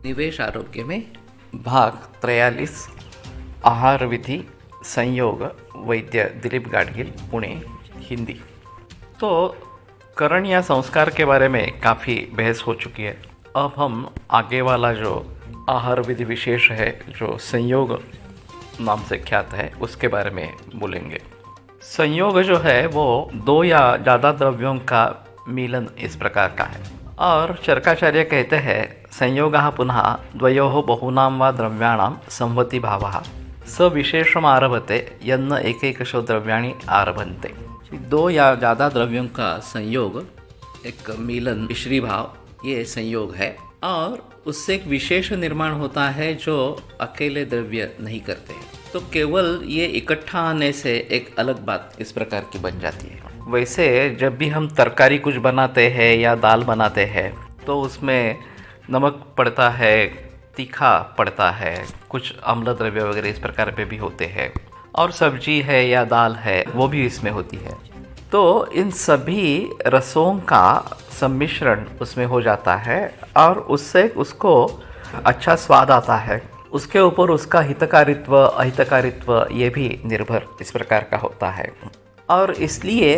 निवेश आरोग्य में भाग 43 आहार विधि संयोग वैद्य दिलीप गाडगिल पुणे हिंदी। तो करण या संस्कार के बारे में काफ़ी बहस हो चुकी है। अब हम आगे वाला जो आहार विधि विशेष है जो संयोग नाम से ख्यात है उसके बारे में बोलेंगे। संयोग जो है वो दो या ज़्यादा द्रव्यों का मिलन इस प्रकार का है और चरकाचार्य कहते हैं संयोगः पुनः द्वयोः बहूनां वा द्रव्याणां संवति भावः स विशेषम् आरभते यन्न एकैकशो द्रव्याणि आरभन्ते। दो या ज़्यादा द्रव्यों का संयोग एक मिलन मिश्री भाव ये संयोग है और उससे एक विशेष निर्माण होता है जो अकेले द्रव्य नहीं करते हैं। तो केवल ये इकट्ठा आने से एक अलग बात इस प्रकार की बन जाती है। वैसे जब भी हम तरकारी कुछ बनाते हैं या दाल बनाते हैं तो उसमें नमक पड़ता है, तीखा पड़ता है, कुछ अम्ल द्रव्य वगैरह इस प्रकार पे भी होते हैं और सब्जी है या दाल है वो भी इसमें होती है। तो इन सभी रसों का सम्मिश्रण उसमें हो जाता है और उससे उसको अच्छा स्वाद आता है। उसके ऊपर उसका हितकारित्व अहितकारित्व ये भी निर्भर इस प्रकार का होता है और इसलिए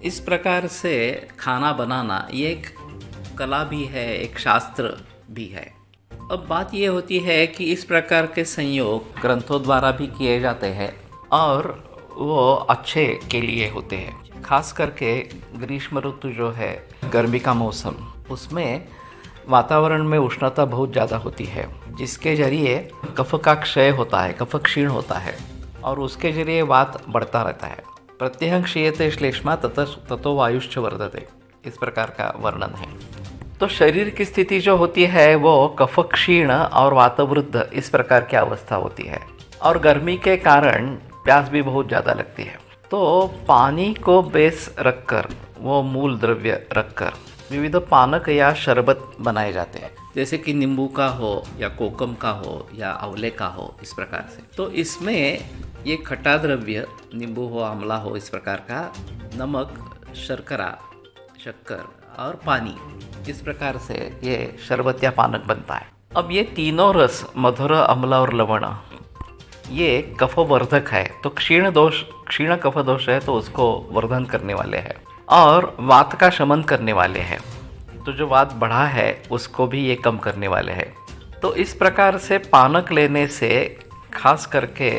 इस प्रकार से खाना बनाना ये एक कला भी है, एक शास्त्र भी है। अब बात ये होती है कि इस प्रकार के संयोग ग्रंथों द्वारा भी किए जाते हैं और वो अच्छे के लिए होते हैं। खास करके ग्रीष्म ऋतु जो है गर्मी का मौसम, उसमें वातावरण में उष्णता बहुत ज़्यादा होती है जिसके जरिए कफ का क्षय होता है, कफ क्षीण होता है और उसके जरिए वात बढ़ता रहता है। प्रत्यहं क्षीयते श्लेष्मा ततो वायुश्च वर्धते, इस प्रकार का वर्णन है। तो शरीर की स्थिति जो होती है वो कफ क्षीण और वातवृद्ध इस प्रकार की अवस्था होती है और गर्मी के कारण प्यास भी बहुत ज़्यादा लगती है। तो पानी को बेस रखकर, वो मूल द्रव्य रखकर विविध पानक या शरबत बनाए जाते हैं, जैसे कि नींबू का हो या कोकम का हो या आंवले का हो, इस प्रकार से। तो इसमें ये खट्टा द्रव्य नींबू हो, आंवला हो, इस प्रकार का नमक, शर्करा, शक्कर और पानी, इस प्रकार से ये शरबत या पानक बनता है। अब ये तीनों रस मधुर, अम्ल और लवण ये कफवर्धक है। तो क्षीण कफ दोष है तो उसको वर्धन करने वाले हैं और वात का शमन करने वाले हैं। तो जो वात बढ़ा है उसको भी ये कम करने वाले हैं। तो इस प्रकार से पानक लेने से खास करके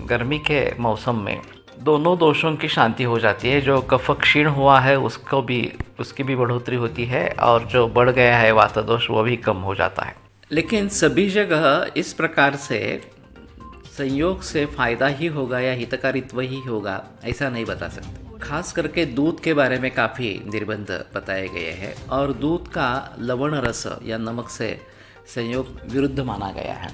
गर्मी के मौसम में दोनों दोषों की शांति हो जाती है। जो कफ क्षीण हुआ है उसकी भी बढ़ोतरी होती है और जो बढ़ गया है वात दोष वो भी कम हो जाता है। लेकिन सभी जगह इस प्रकार से संयोग से फायदा ही होगा या हितकारित्व ही होगा ऐसा नहीं बता सकते। खास करके दूध के बारे में काफ़ी निर्बंध बताए गए हैं और दूध का लवण रस या नमक से संयोग विरुद्ध माना गया है।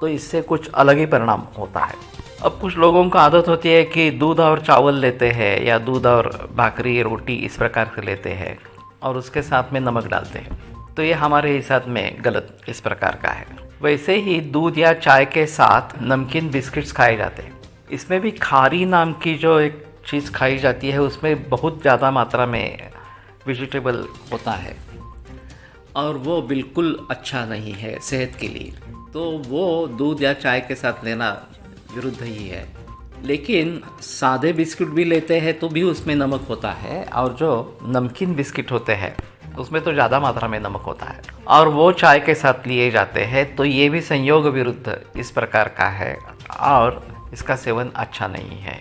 तो इससे कुछ अलग ही परिणाम होता है। अब कुछ लोगों को आदत होती है कि दूध और चावल लेते हैं या दूध और भाकरी रोटी इस प्रकार से लेते हैं और उसके साथ में नमक डालते हैं। तो ये हमारे हिसाब में गलत इस प्रकार का है। वैसे ही दूध या चाय के साथ नमकीन बिस्किट्स खाए जाते हैं। इसमें भी खारी नाम की जो एक चीज़ खाई जाती है उसमें बहुत ज़्यादा मात्रा में वेजिटेबल होता है और वो बिल्कुल अच्छा नहीं है सेहत के लिए। तो वो दूध या चाय के साथ लेना विरुद्ध ही है। लेकिन सादे बिस्किट भी लेते हैं तो भी उसमें नमक होता है और जो नमकीन बिस्किट होते हैं उसमें तो ज़्यादा मात्रा में नमक होता है और वो चाय के साथ लिए जाते हैं। तो ये भी संयोग विरुद्ध इस प्रकार का है और इसका सेवन अच्छा नहीं है।